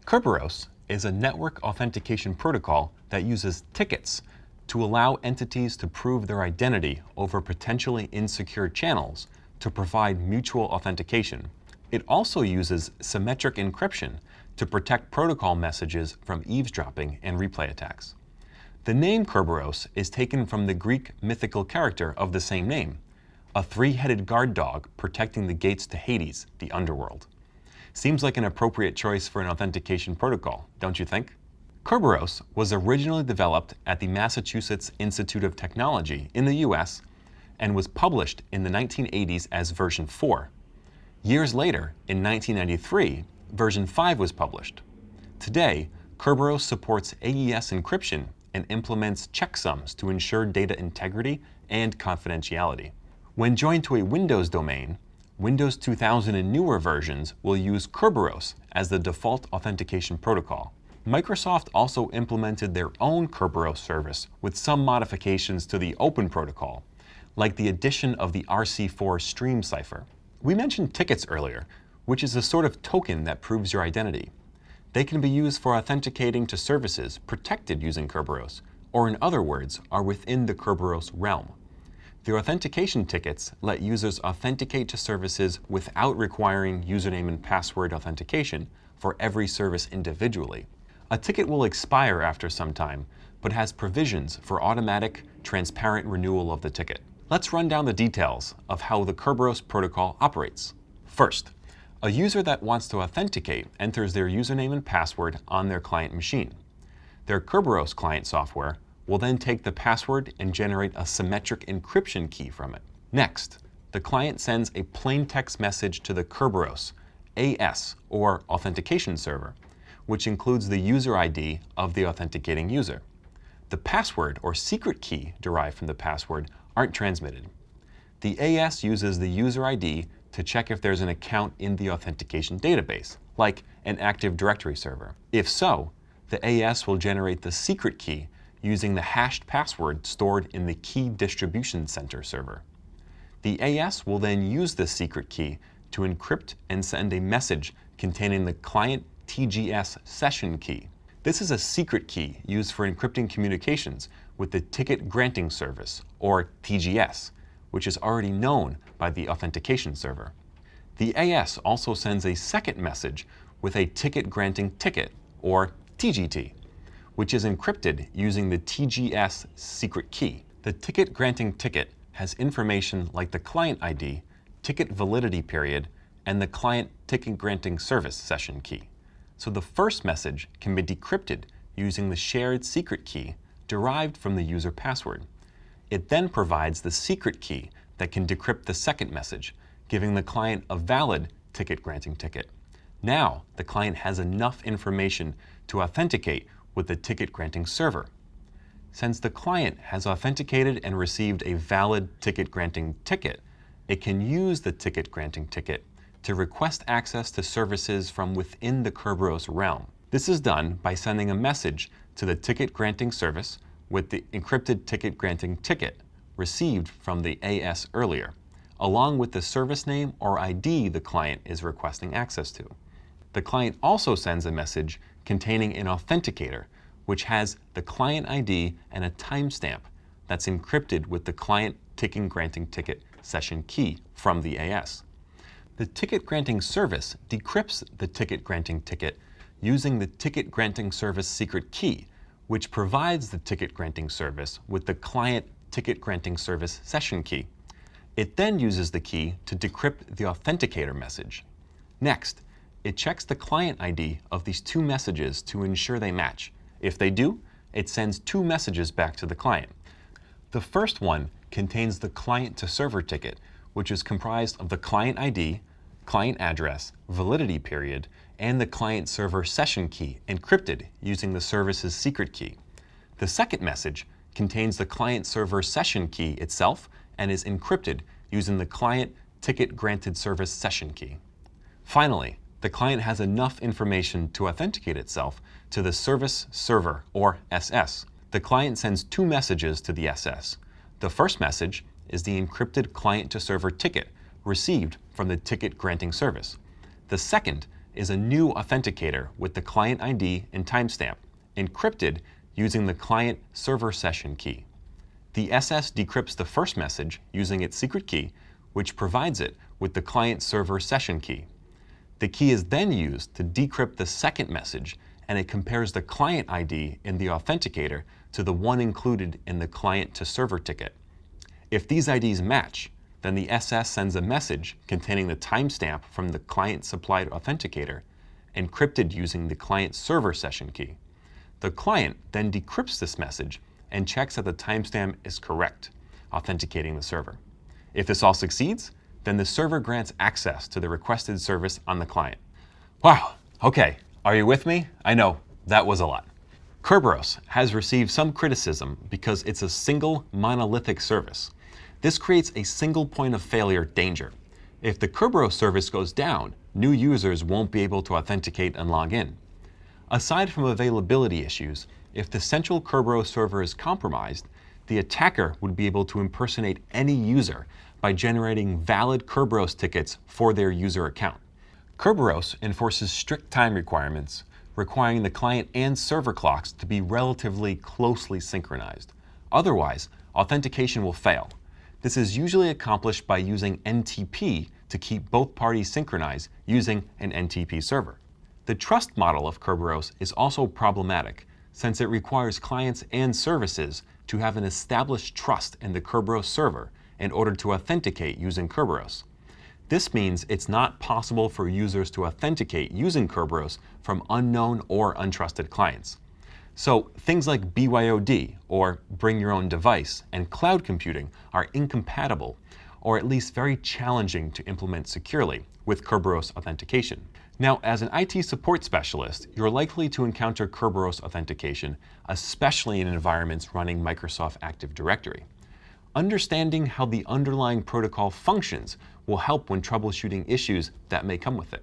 Kerberos is a network authentication protocol that uses tickets to allow entities to prove their identity over potentially insecure channels to provide mutual authentication. It also uses symmetric encryption to protect protocol messages from eavesdropping and replay attacks. The name Kerberos is taken from the Greek mythical character of the same name, a three-headed guard dog protecting the gates to Hades, the underworld. Seems like an appropriate choice for an authentication protocol, don't you think? Kerberos was originally developed at the Massachusetts Institute of Technology in the US and was published in the 1980s as version 4. Years later, in 1993, version 5 was published. Today, Kerberos supports AES encryption and implements checksums to ensure data integrity and confidentiality. When joined to a Windows domain, Windows 2000 and newer versions will use Kerberos as the default authentication protocol. Microsoft also implemented their own Kerberos service with some modifications to the Open protocol, like the addition of the RC4 stream cipher. We mentioned tickets earlier, which is a sort of token that proves your identity. They can be used for authenticating to services protected using Kerberos, or in other words, are within the Kerberos realm. The authentication tickets let users authenticate to services without requiring username and password authentication for every service individually. A ticket will expire after some time, but has provisions for automatic, transparent renewal of the ticket. Let's run down the details of how the Kerberos protocol operates. First, a user that wants to authenticate enters their username and password on their client machine. Their Kerberos client software will then take the password and generate a symmetric encryption key from it. Next, the client sends a plain text message to the Kerberos AS, or authentication server, which includes the user ID of the authenticating user. The password or secret key derived from the password aren't transmitted. The AS uses the user ID to check if there's an account in the authentication database, like an Active Directory server. If so, the AS will generate the secret key using the hashed password stored in the Key Distribution Center server. The AS will then use this secret key to encrypt and send a message containing the client TGS session key. This is a secret key used for encrypting communications with the Ticket Granting Service, or TGS, which is already known by the authentication server. The AS also sends a second message with a Ticket Granting Ticket, or TGT, which is encrypted using the TGS secret key. The Ticket Granting Ticket has information like the client ID, ticket validity period, and the client Ticket Granting Service session key. So the first message can be decrypted using the shared secret key derived from the user password. It then provides the secret key that can decrypt the second message, giving the client a valid ticket granting ticket. Now, the client has enough information to authenticate with the ticket granting server. Since the client has authenticated and received a valid ticket granting ticket, it can use the ticket granting ticket to request access to services from within the Kerberos realm. This is done by sending a message to the ticket granting service with the encrypted ticket granting ticket received from the AS earlier, along with the service name or ID the client is requesting access to. The client also sends a message containing an authenticator, which has the client ID and a timestamp that's encrypted with the client ticket granting ticket session key from the AS. The ticket granting service decrypts the ticket granting ticket using the ticket granting service secret key, which provides the ticket granting service with the client ticket granting service session key. It then uses the key to decrypt the authenticator message. Next, it checks the client ID of these two messages to ensure they match. If they do, it sends two messages back to the client. The first one contains the client to server ticket, which is comprised of the client ID, client address, validity period, and the client server session key encrypted using the service's secret key. The second message contains the client server session key itself and is encrypted using the client ticket granted service session key. Finally, the client has enough information to authenticate itself to the service server, or SS. The client sends two messages to the SS. The first message is the encrypted client to server ticket received from the ticket granting service. The second is a new authenticator with the client ID and timestamp, encrypted using the client server session key. The SS decrypts the first message using its secret key, which provides it with the client server session key. The key is then used to decrypt the second message, and it compares the client ID in the authenticator to the one included in the client to server ticket. If these IDs match, then the SS sends a message containing the timestamp from the client-supplied authenticator, encrypted using the client server session key. The client then decrypts this message and checks that the timestamp is correct, authenticating the server. If this all succeeds, then the server grants access to the requested service on the client. Wow, okay, are you with me? I know, that was a lot. Kerberos has received some criticism because it's a single monolithic service. This creates a single point of failure danger. If the Kerberos service goes down, new users won't be able to authenticate and log in. Aside from availability issues, if the central Kerberos server is compromised, the attacker would be able to impersonate any user by generating valid Kerberos tickets for their user account. Kerberos enforces strict time requirements, requiring the client and server clocks to be relatively closely synchronized. Otherwise, authentication will fail. This is usually accomplished by using NTP to keep both parties synchronized using an NTP server. The trust model of Kerberos is also problematic, since it requires clients and services to have an established trust in the Kerberos server in order to authenticate using Kerberos. This means it's not possible for users to authenticate using Kerberos from unknown or untrusted clients. So things like BYOD, or bring your own device, and cloud computing are incompatible, or at least very challenging to implement securely with Kerberos authentication. Now, as an IT support specialist, you're likely to encounter Kerberos authentication, especially in environments running Microsoft Active Directory. Understanding how the underlying protocol functions will help when troubleshooting issues that may come with it.